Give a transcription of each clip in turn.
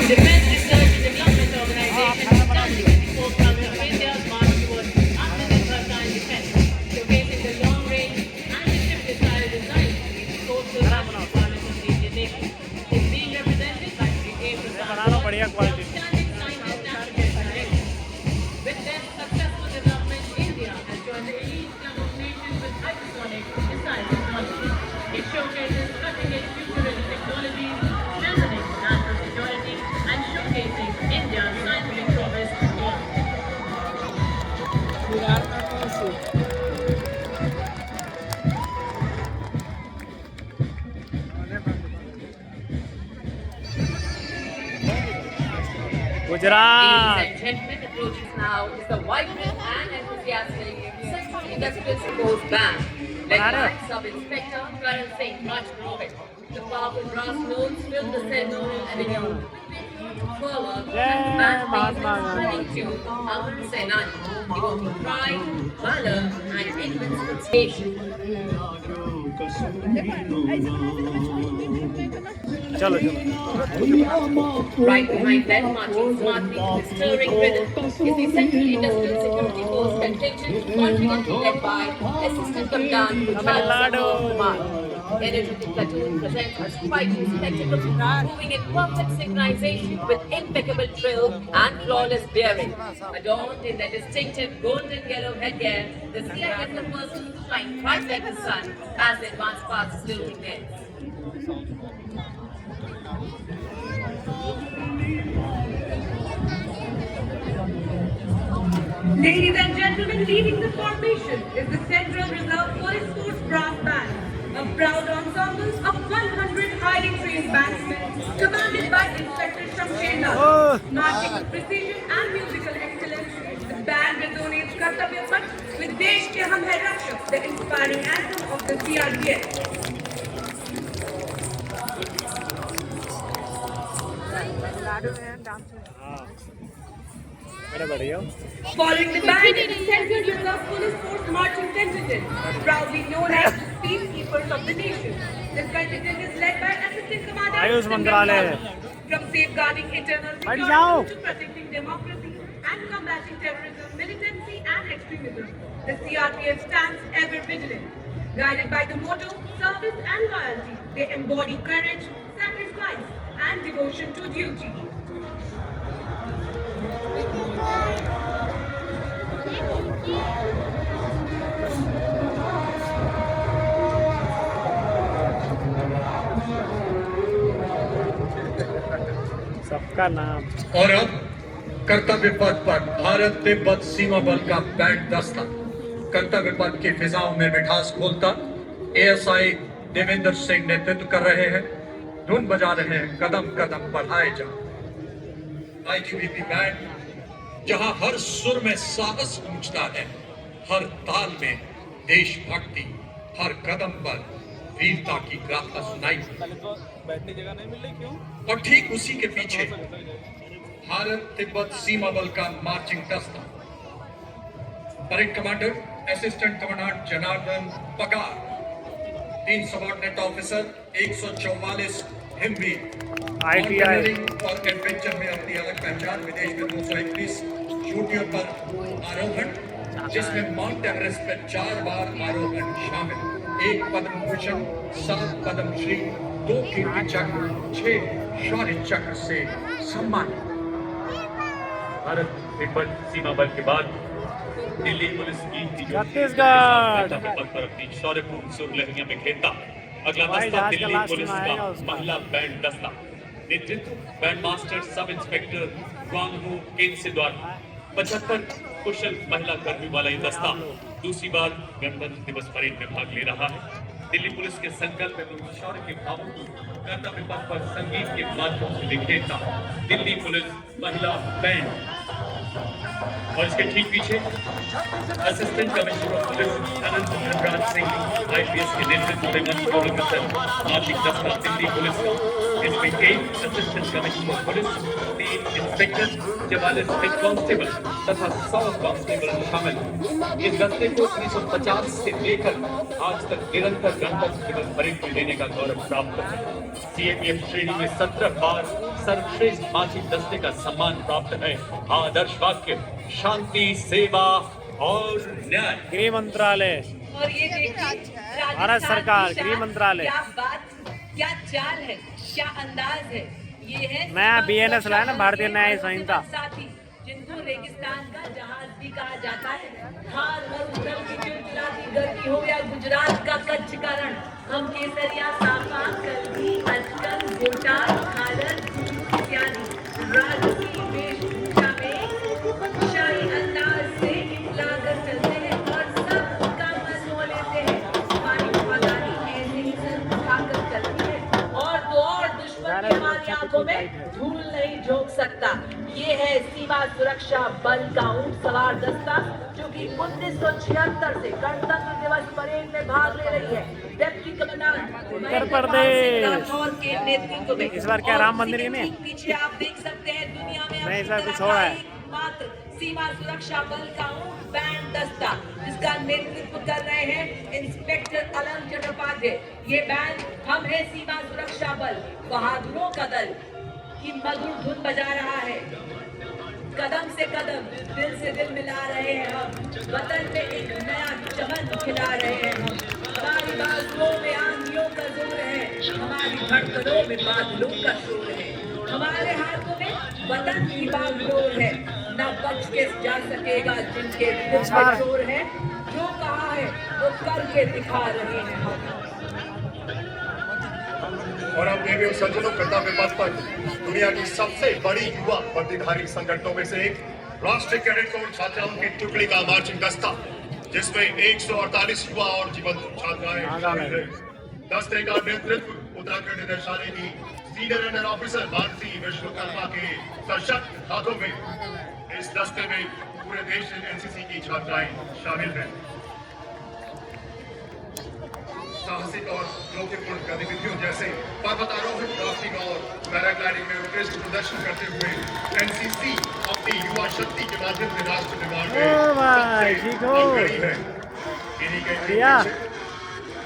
Defense Research and Development Organization established the fourth Council of India's march towards Atmanirbharta and defense, showcasing the long-range and distributed style design the coastal national requirements of the Indian Navy. It's being represented by Sri A. Prasad, बढ़िया quality outstanding scientist and director. With their successful development, India has joined the elite club of nations with hypersonic missile technology. It showcases cutting-edge futuristic technologies, strengthening national security, and showcasing India's scientific progress abroad. Gujarat Ladies and gentlemen, approaches now is the vibrant and enthusiastic Central Industrial Support Band, led by Sub-Inspector Karan Singh Rajpurohit. The powerful brass notes fill the ceremonial avenue. Forward, and band plays its thrilling tune, Amar Senani, evoking pride, valor, and invincible. चलो चलो Right behind them, marching smartly to the stirring rhythm, is the Central Industrial Security Force contingent, confidently led by Assistant Commandant Gujral Kumar. Energetic platoon presents a striking spectacle, moving in perfect synchronization with impeccable drill and flawless bearing. Adorned in their distinctive golden yellow headgear, the CISF persons shine bright like the sun as they advance past saluting heads. Ladies and gentlemen, leading the formation is the Central Reserve Police Force Brass Band, a proud ensemble of 100 highly trained bandsmen, commanded by Inspector Shamsher Lal. Marching with precision and musical excellence, the band resonates Kartavya Path with Desh Ke Hum Hai Rakshak, the inspiring anthem of the CRPF. बढ़िया Following the band is the Central Reserve Police Force marching contingent, proudly known as the Peacekeepers of the nation. This contingent is led by Assistant Commander Ayush Simran मंत्रालय Lal. From safeguarding internal बैठ जाओ। security to protecting democracy and combating terrorism, militancy and extremism, the CRPF stands ever vigilant. Guided by the motto, service and loyalty, they embody courage, sacrifice and devotion to duty. सबका नाम और अब कर्तव्य पथ पर भारत तिब्बत सीमा बल का बैंड दस्ता कर्तव्य पथ की फिजाओं में मिठास घोलता एएसआई देवेंद्र सिंह नेतृत्व कर रहे हैं, धुन बजा रहे हैं, कदम कदम बढ़ाए जा। आईटीबीपी बैंड जहां हर सुर में साहस गूंजता है, हर ताल में देशभक्ति, हर कदम पर वीरता की गाथा सुनाई। बैठने जगह नहीं मिल रही क्यों? और ठीक उसी के पीछे भारत तिब्बत सीमा बल का मार्चिंग दस्ता, parade commander assistant commandant Janardan पगार, 3 सबऑर्डिनेट ऑफिसर, 144 हिमवीर आईटीआई और एडवेंचर में अपनी अलग पहचान। विदेश में 231 चोटियों पर आरोहण, जिसमें माउंट एवरेस्ट पर 4 बार आरोहण शामिल। 1 पद्म भूषण, 7 पद्म श्री, 2 कीर्ति चक्र, 6 शौर्य चक्र से सम्मानित। भारत तिब्बत सीमा बल के बाद दिल्ली पुलिस की छत्तीसगढ़ पर अपनी शौर्यपूर्ण सुरलहरियां बिखेरता अगला भाई, दस्ता जहाज का दिल्ली लास्ट पुलिस में आएगा का उसका। महिला बैंड दस्ता, नेतृत्व बैंड मास्टर सब इंस्पेक्टर ग्वांगहू केन्से द्वारा। 75 कुशल महिला कर्मी वाला ये दस्ता दूसरी बार गणतंत्र दिवस परेड में भाग ले रहा है। दिल्ली पुलिस के संकल्प एवं शौर्य के भावों को कर्तव्य पथ पर संगीत के माध्यम से बिखेरता दिल्ली पुलिस महिला बैंड। और इसके ठीक पीछे assistant commissioner of police Anant Dhanraj Singh IPS के नेतृत्व में मंच को लगाकर मार्चिंग दस्ता दिल्ली पुलिस का। इसमें 1 assistant commissioner of police, 3 inspector, 44 head constable तथा 100 कांस्टेबल शामिल। इस दस्ते को 1950 से लेकर आज तक निरंतर गणतंत्र दिवस परेड में लेने का गौरव प्राप्त है। सीएपीएफ श्रेणी में 17 बार सर्वश्रेष्ठ मार्चिंग दस्ते का सम्मान प्राप्त है। आदर्श वाक्य शांति, सेवा और न्याय। गृह मंत्रालय, और ये देखिए भारत सरकार, गृह मंत्रालय। क्या बात, क्या चाल है, क्या अंदाज है। ये है नया BNS लाया ना, भारतीय न्याय संहिता। साथी जिनको रेगिस्तान का जहाज भी कहा जाता है। हार मरुभूमि की चिलचिलाती गर्मी हो या गुजरात का कच्छ का रण, हम केसरिया, साफा, कलगी, अजकल, गोटा, खादर इत्यादि राजसी वेशभूषा में शाही अंदाज से इतलाकर चलते हैं और सबका मन मोह लेते हैं। हमारी वफादारी ऐसे ही सर उठाकर चलती है और तो और दुश्मन की हमारी आंखों में धूल नहीं झोंक सकता। ये है सीमा सुरक्षा बल का ऊंट सवार दस्ता, जो कि 1976 से गणतंत्र दिवस परेड में भाग ले रही है। डिप्टी कमांडेंट उत्तर प्रदेश राठौर के नेतृत्व में। इस बार क्या राम मंदिर ही नहीं? पीछे आप देख सकते हैं दुनिया में नहीं, इस बार कुछ और और है। मात्र सीमा सुरक्षा बल का ऊंट बैंड दस्ता, जिसका नेतृत्व कर रहे हैं इंस्पेक्टर अलंग चट्टोपाध्याय। ये बैंड हम है सीमा सुरक्षा बल, बहादुरों का दल की मधुर धुन बजा रहा है। कदम से कदम, दिल से दिल मिला रहे हैं हम, वतन में एक नया चमन खिला रहे हैं हम। हमारी बाजुओं में आंधियों का जोर है, हमारी धड़कनों में बादलों का शोर है। हमारे हाथों में वतन की बागडोर है, न बच के जा सकेगा जिनके दिल में जोर है। जो कहा है वो करके दिखा रहे हैं हम। और अब देवियों सज्जनों, कर्तव्य पथ पर दुनिया की सबसे बड़ी युवा वर्दीधारी संगठनों में से एक राष्ट्रीय कैडेट कोर छात्राओं की टुकड़ी का मार्चिंग दस्ता, जिसमें 148 युवा और जीवंत छात्राएं शामिल हैं। दस्ते का नेतृत्व उत्तराखंड निदेशालय की senior under officer Mansi Vishwakarma के सशक्त हाथों में। इस दस्ते में पूरे देश से एनसीसी की छात्राएं शामिल हैं। साहसिक और जोखिमपूर्ण गतिविधियों जैसे पर्वतारोहण, राफ्टिंग और पैराग्लाइडिंग में उत्कृष्ट प्रदर्शन करते हुए एनसीसी अपनी युवा शक्ति के माध्यम से राष्ट्र निर्माण में सबसे अग्रणी है। इन्हीं के पीछे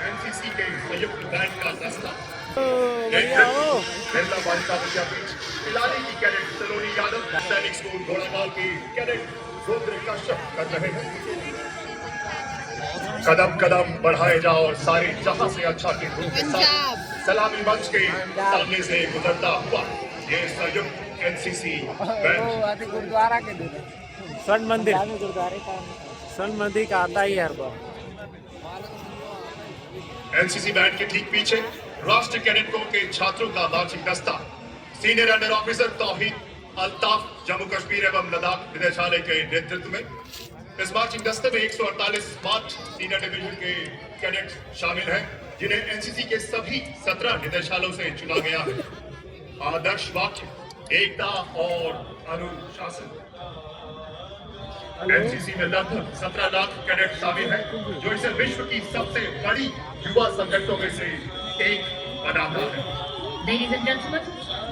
एनसीसी के संयुक्त बैंड का दस्ता बिरला बालिका विद्यापीठ पिलानी की कैडेट सलोनी यादव, सैनिक स्कूल घोड़ामाल की कैडेट रुद्र कश्यप कर रहे हैं। कदम कदम बढ़ाए जाओ और सारे जहां से अच्छा के ग्रुप के साथ सलामी मंच के सामने से गुजरता हुआ ये संयुक्त एनसीसी बैंड। गुरुद्वारा के स्वर्ण मंदिर, स्वर्ण मंदिर का आता ही हर बार। एनसीसी बैंड के ठीक पीछे राष्ट्रीय कैडेट कोर के छात्रों का मार्चिंग दस्ता, सीनियर अंडर ऑफिसर तौहीद अल्ताफ, जम्मू कश्मीर एवं लद्दाख निदेशालय के नेतृत्व में। इस मार्चिंग दस्ते में 148 स्मार्ट सीनियर डिवीजन के कैडेट्स शामिल हैं, जिन्हें एनसीसी के सभी 17 निदेशालयों से चुना गया है। आदर्श वाक्य एकता और अनुशासन। एनसीसी में लगभग 17 लाख कैडेट शामिल हैं, जो इसे विश्व की सबसे बड़ी युवा संगठनों में से एक बनाता है। Ladies and gentlemen,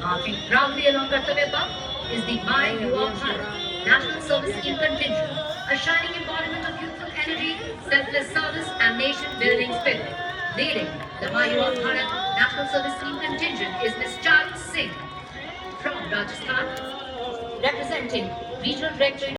marching proudly along Kartavya Path is the My Yuva Bharat National Service Scheme contingent, a shining embodiment of youthful energy, selfless service and nation-building spirit. Leading the My Yuva Bharat National Service Scheme contingent is Ms. Charles Singh from Rajasthan, representing Regional Directorate